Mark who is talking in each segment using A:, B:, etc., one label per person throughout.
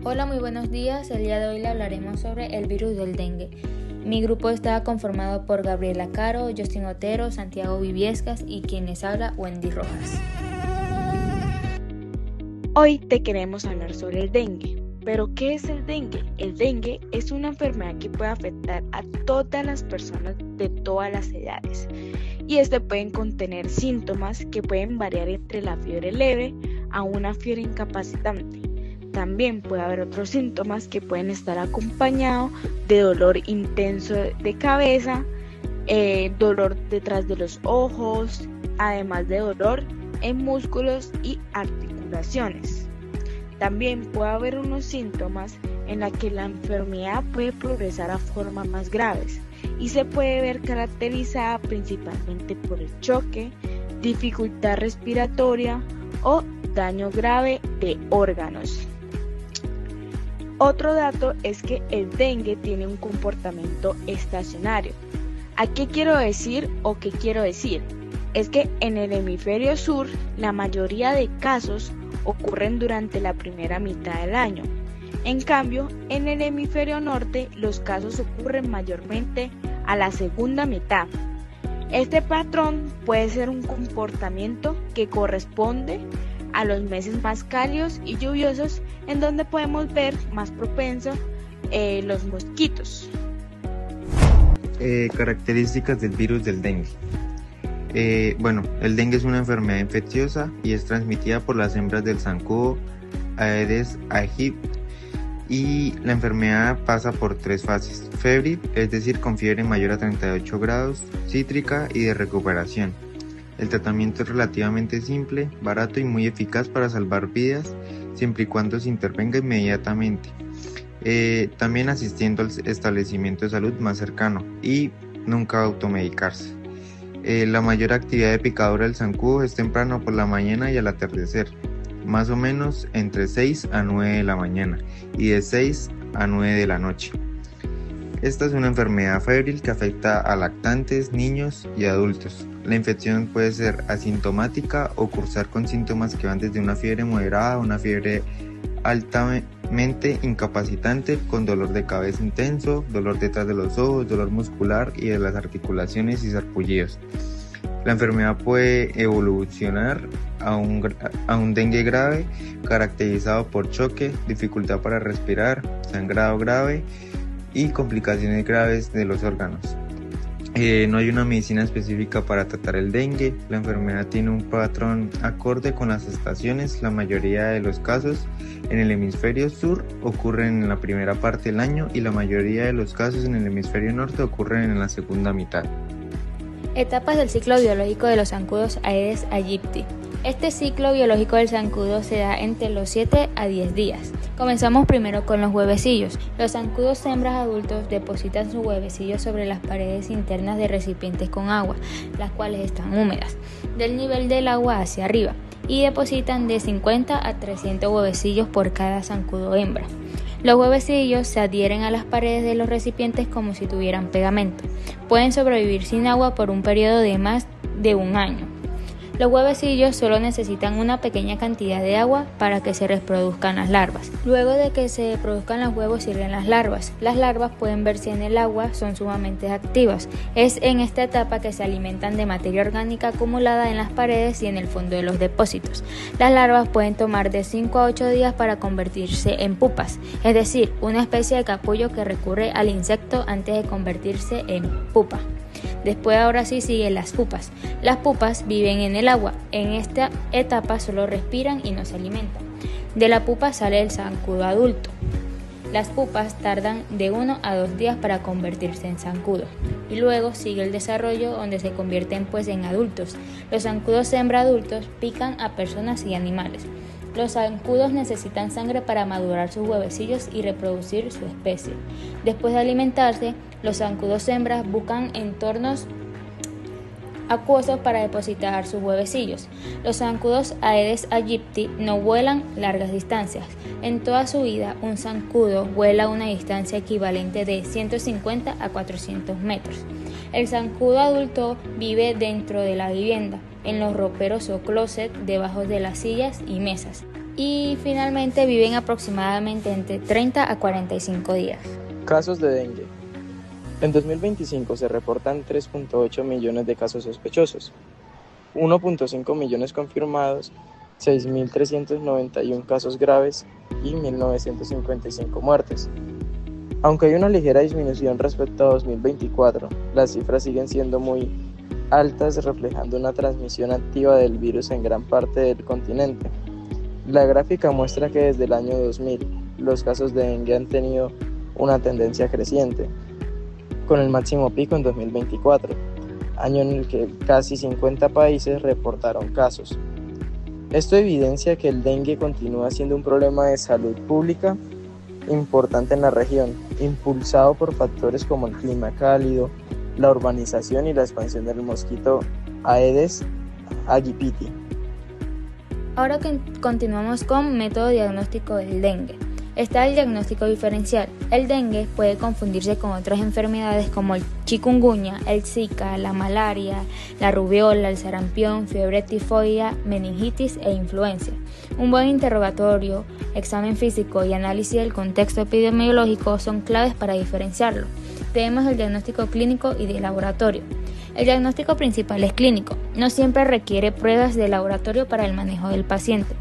A: Hola, muy buenos días. El día de hoy le hablaremos sobre el virus del dengue. Mi grupo está conformado por Gabriela Caro, Justin Otero, Santiago Viviescas y quien les habla, Wendy Rojas.
B: Hoy te queremos hablar sobre el dengue. ¿Pero qué es el dengue? El dengue es una enfermedad que puede afectar a todas las personas de todas las edades. Y pueden contener síntomas que pueden variar entre la fiebre leve a una fiebre incapacitante. También puede haber otros síntomas que pueden estar acompañados de dolor intenso de cabeza, dolor detrás de los ojos, además de dolor en músculos y articulaciones. También puede haber unos síntomas en los que la enfermedad puede progresar a formas más graves y se puede ver caracterizada principalmente por el choque, dificultad respiratoria o daño grave de órganos. Otro dato es que el dengue tiene un comportamiento estacionario. ¿A qué quiero decir o qué quiero decir? Es que en el hemisferio sur la mayoría de casos ocurren durante la primera mitad del año. En cambio, en el hemisferio norte los casos ocurren mayormente a la segunda mitad. Este patrón puede ser un comportamiento que corresponde a los meses más cálidos y lluviosos, en donde podemos ver más propensos los mosquitos.
C: Características del virus del dengue. El dengue es una enfermedad infecciosa y es transmitida por las hembras del zancudo Aedes aegypti, y la enfermedad pasa por 3 fases: febril, es decir, con fiebre mayor a 38 grados, cítrica y de recuperación. El tratamiento es relativamente simple, barato y muy eficaz para salvar vidas, siempre y cuando se intervenga inmediatamente. También asistiendo al establecimiento de salud más cercano y nunca automedicarse. La mayor actividad de picadura del zancudo es temprano por la mañana y al atardecer, más o menos entre 6 a 9 de la mañana y de 6 a 9 de la noche. Esta es una enfermedad febril que afecta a lactantes, niños y adultos. La infección puede ser asintomática o cursar con síntomas que van desde una fiebre moderada a una fiebre altamente incapacitante con dolor de cabeza intenso, dolor detrás de los ojos, dolor muscular y de las articulaciones y sarpullidos. La enfermedad puede evolucionar a un dengue grave caracterizado por choque, dificultad para respirar, sangrado grave y complicaciones graves de los órganos. No hay una medicina específica para tratar el dengue. La enfermedad tiene un patrón acorde con las estaciones. La mayoría de los casos en el hemisferio sur ocurren en la primera parte del año y la mayoría de los casos en el hemisferio norte ocurren en la segunda mitad.
A: Etapas del ciclo biológico de los zancudos Aedes aegypti. Este ciclo biológico del zancudo se da entre los 7 a 10 días. Comenzamos primero con los huevecillos. Los zancudos hembras adultos depositan sus huevecillos sobre las paredes internas de recipientes con agua, las cuales están húmedas, del nivel del agua hacia arriba, y depositan de 50 a 300 huevecillos por cada zancudo hembra. Los huevecillos se adhieren a las paredes de los recipientes como si tuvieran pegamento. Pueden sobrevivir sin agua por un periodo de más de un año. Los huevecillos solo necesitan una pequeña cantidad de agua para que se reproduzcan las larvas. Luego de que se produzcan los huevos sirven las larvas. Las larvas pueden verse en el agua, son sumamente activas. Es en esta etapa que se alimentan de materia orgánica acumulada en las paredes y en el fondo de los depósitos. Las larvas pueden tomar de 5 a 8 días para convertirse en pupas, es decir, una especie de capullo que recurre al insecto antes de convertirse en pupa. Después ahora sí siguen las pupas. Las pupas viven en el agua. En esta etapa solo respiran y no se alimentan. De la pupa sale el zancudo adulto. Las pupas tardan de 1 a 2 días para convertirse en zancudo. Y luego sigue el desarrollo donde se convierten en adultos. Los zancudos hembra adultos pican a personas y animales. Los zancudos necesitan sangre para madurar sus huevecillos y reproducir su especie. Después de alimentarse, los zancudos hembras buscan entornos acuosos para depositar sus huevecillos. Los zancudos Aedes aegypti no vuelan largas distancias. En toda su vida, un zancudo vuela una distancia equivalente de 150 a 400 metros. El zancudo adulto vive dentro de la vivienda, en los roperos o closet, debajo de las sillas y mesas. y finalmente viven aproximadamente entre 30 a 45 días.
D: Casos de dengue. En 2025 se reportan 3.8 millones de casos sospechosos, 1.5 millones confirmados, 6.391 casos graves y 1.955 muertes. Aunque hay una ligera disminución respecto a 2024, las cifras siguen siendo muy altas, reflejando una transmisión activa del virus en gran parte del continente. La gráfica muestra que desde el año 2000 los casos de dengue han tenido una tendencia creciente, con el máximo pico en 2024, año en el que casi 50 países reportaron casos. Esto evidencia que el dengue continúa siendo un problema de salud pública importante en la región, impulsado por factores como el clima cálido, la urbanización y la expansión del mosquito Aedes aegypti.
A: Ahora continuamos con método diagnóstico del dengue. Está el diagnóstico diferencial. El dengue puede confundirse con otras enfermedades como el chikungunya, el zika, la malaria, la rubiola, el sarampión, fiebre tifoidea, meningitis e influenza. Un buen interrogatorio, examen físico y análisis del contexto epidemiológico son claves para diferenciarlo. Tenemos el diagnóstico clínico y de laboratorio. El diagnóstico principal es clínico. No siempre requiere pruebas de laboratorio para el manejo del paciente.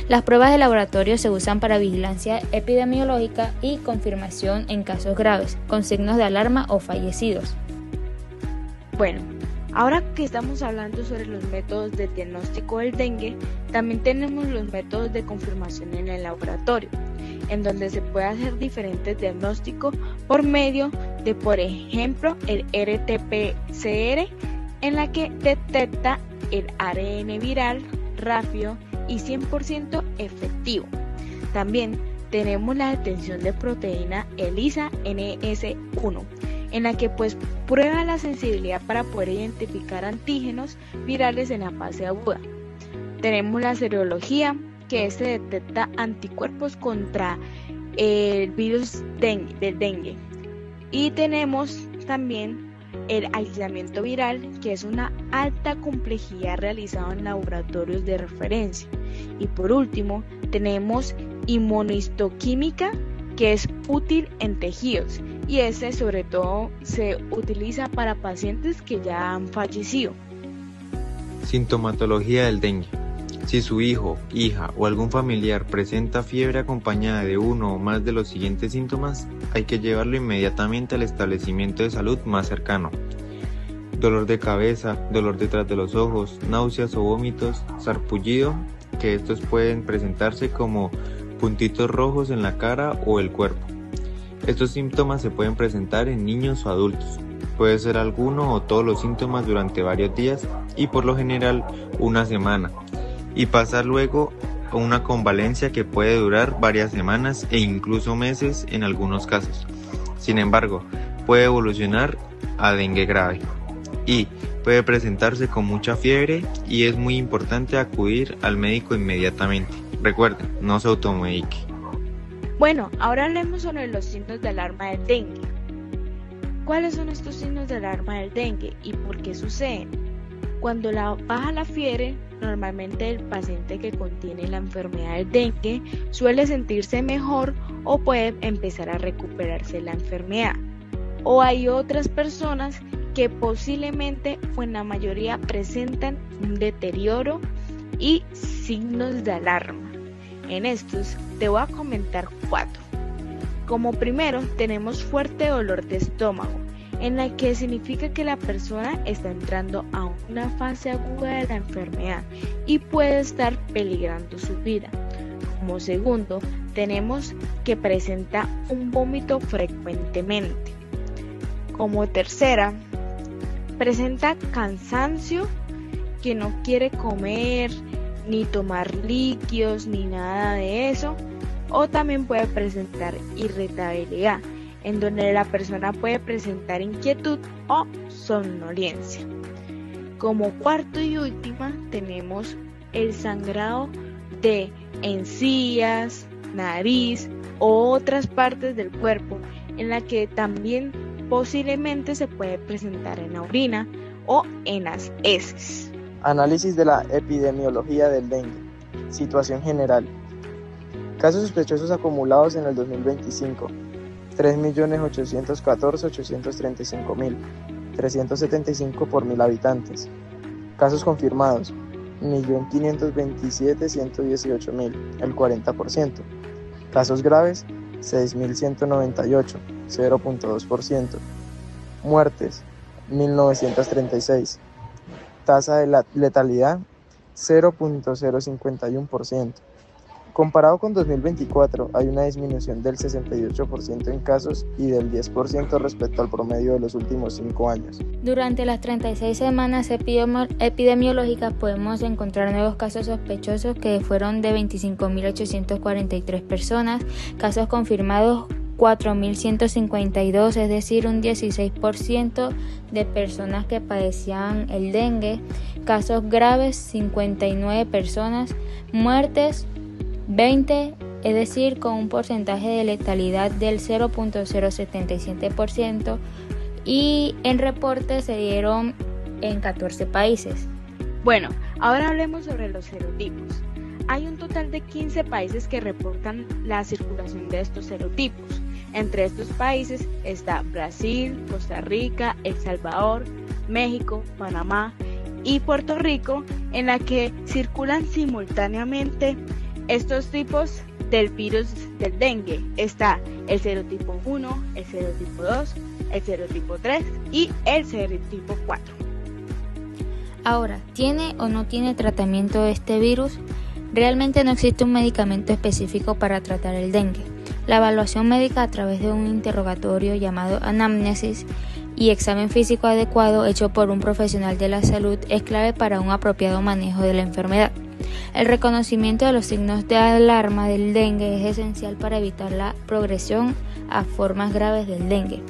A: Las pruebas de laboratorio se usan para vigilancia epidemiológica y confirmación en casos graves, con signos de alarma o fallecidos.
B: Bueno, ahora que estamos hablando sobre los métodos de diagnóstico del dengue, también tenemos los métodos de confirmación en el laboratorio, en donde se puede hacer diferentes diagnósticos por medio de, por ejemplo, el RT-PCR, en la que detecta el ARN viral rápido y 100% efectivo. También tenemos la detección de proteína ELISA NS1, en la que prueba la sensibilidad para poder identificar antígenos virales en la fase aguda. Tenemos la serología, que se detecta anticuerpos contra el virus del dengue. Y tenemos también el aislamiento viral, que es una alta complejidad realizada en laboratorios de referencia. Y por último, tenemos inmunohistoquímica, que es útil en tejidos, y este sobre todo se utiliza para pacientes que ya han fallecido.
C: Sintomatología del dengue. Si su hijo, hija o algún familiar presenta fiebre acompañada de uno o más de los siguientes síntomas, hay que llevarlo inmediatamente al establecimiento de salud más cercano. Dolor de cabeza, dolor detrás de los ojos, náuseas o vómitos, sarpullido, que estos pueden presentarse como puntitos rojos en la cara o el cuerpo. Estos síntomas se pueden presentar en niños o adultos. Puede ser alguno o todos los síntomas durante varios días y por lo general una semana, y pasar luego a una convalencia que puede durar varias semanas e incluso meses en algunos casos. Sin embargo, puede evolucionar a dengue grave y puede presentarse con mucha fiebre, y es muy importante acudir al médico inmediatamente. Recuerden, no se automedique.
B: Bueno, ahora hablemos sobre los signos de alarma del dengue. ¿Cuáles son estos signos de alarma del dengue y por qué suceden? Cuando baja la fiebre, normalmente el paciente que contiene la enfermedad del dengue suele sentirse mejor o puede empezar a recuperarse de la enfermedad. O hay otras personas que posiblemente o en la mayoría presentan un deterioro y signos de alarma. En estos te voy a comentar 4. Como primero tenemos fuerte dolor de estómago, en la que significa que la persona está entrando a una fase aguda de la enfermedad y puede estar peligrando su vida. Como segundo, tenemos que presenta un vómito frecuentemente. Como tercera, presenta cansancio, que no quiere comer, ni tomar líquidos, ni nada de eso. O también puede presentar irritabilidad, en donde la persona puede presentar inquietud o somnolencia. Como cuarto y última tenemos el sangrado de encías, nariz o otras partes del cuerpo, en la que también posiblemente se puede presentar en la orina o en las heces.
D: Análisis de la epidemiología del dengue. Situación general. Casos sospechosos acumulados en el 2025, 3.814.835.000, 375 por 1.000 habitantes. Casos confirmados, 1.527.118.000, el 40%. Casos graves, 6.198, 0.2%. Muertes, 1.936. Tasa de letalidad, 0.051%. Comparado con 2024, hay una disminución del 68% en casos y del 10% respecto al promedio de los últimos 5 años.
A: Durante las 36 semanas epidemiológicas podemos encontrar nuevos casos sospechosos que fueron de 25.843 personas, casos confirmados 4.152, es decir, un 16% de personas que padecían el dengue, casos graves 59 personas, muertes 20, es decir, con un porcentaje de letalidad del 0.077%, y en reportes se dieron en 14 países.
B: Bueno, ahora hablemos sobre los serotipos. Hay un total de 15 países que reportan la circulación de estos serotipos. Entre estos países está Brasil, Costa Rica, El Salvador, México, Panamá y Puerto Rico, en la que circulan simultáneamente estos tipos del virus del dengue. Está el serotipo 1, el serotipo 2, el serotipo 3 y el serotipo 4.
A: Ahora, ¿tiene o no tiene tratamiento este virus? Realmente no existe un medicamento específico para tratar el dengue. La evaluación médica a través de un interrogatorio llamado anamnesis y examen físico adecuado hecho por un profesional de la salud es clave para un apropiado manejo de la enfermedad. El reconocimiento de los signos de alarma del dengue es esencial para evitar la progresión a formas graves del dengue.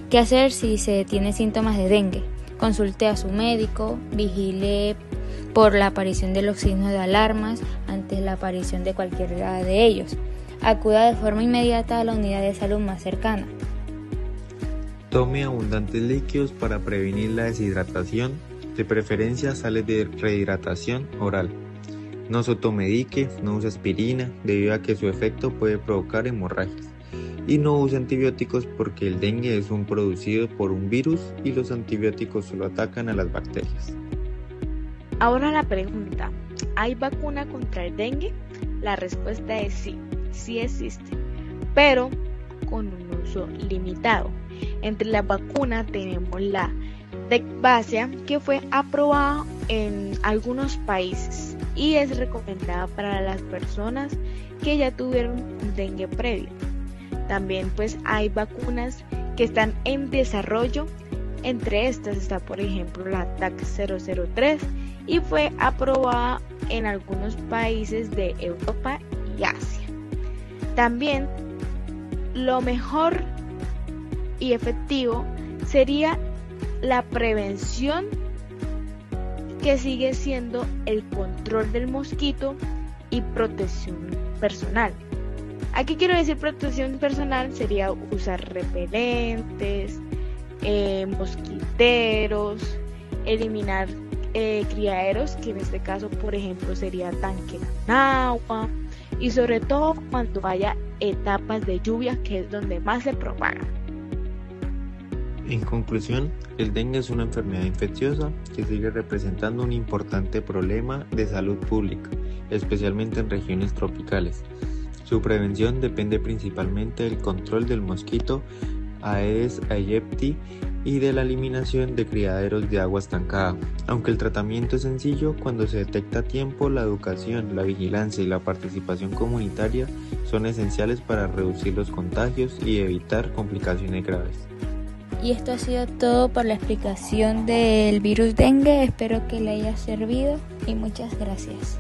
A: ¿Qué hacer si se tiene síntomas de dengue? Consulte a su médico, vigile por la aparición de los signos de alarmas antes de la aparición de cualquiera de ellos. Acuda de forma inmediata a la unidad de salud más cercana.
C: Tome abundantes líquidos para prevenir la deshidratación, de preferencia sales de rehidratación oral. No se automedique, no use aspirina debido a que su efecto puede provocar hemorragias. Y no use antibióticos porque el dengue es producido por un virus y los antibióticos solo atacan a las bacterias.
B: Ahora la pregunta, ¿hay vacuna contra el dengue? La respuesta es sí, sí existe, pero con un uso limitado. Entre las vacunas tenemos la Tecvacia, que fue aprobada en algunos países y es recomendada para las personas que ya tuvieron un dengue previo. También pues hay vacunas que están en desarrollo. Entre estas está por ejemplo la TAC-003 y fue aprobada en algunos países de Europa y Asia. También lo mejor y efectivo sería la prevención, que sigue siendo el control del mosquito y protección personal. Aquí quiero decir protección personal sería usar repelentes, mosquiteros, eliminar criaderos, que en este caso por ejemplo sería tanque con agua, y sobre todo cuando haya etapas de lluvia, que es donde más se propaga.
C: En conclusión, el dengue es una enfermedad infecciosa que sigue representando un importante problema de salud pública, especialmente en regiones tropicales. Su prevención depende principalmente del control del mosquito Aedes aegypti y de la eliminación de criaderos de agua estancada. Aunque el tratamiento es sencillo, cuando se detecta a tiempo, la educación, la vigilancia y la participación comunitaria son esenciales para reducir los contagios y evitar complicaciones graves.
A: Y esto ha sido todo por la explicación del virus dengue. Espero que le haya servido y muchas gracias.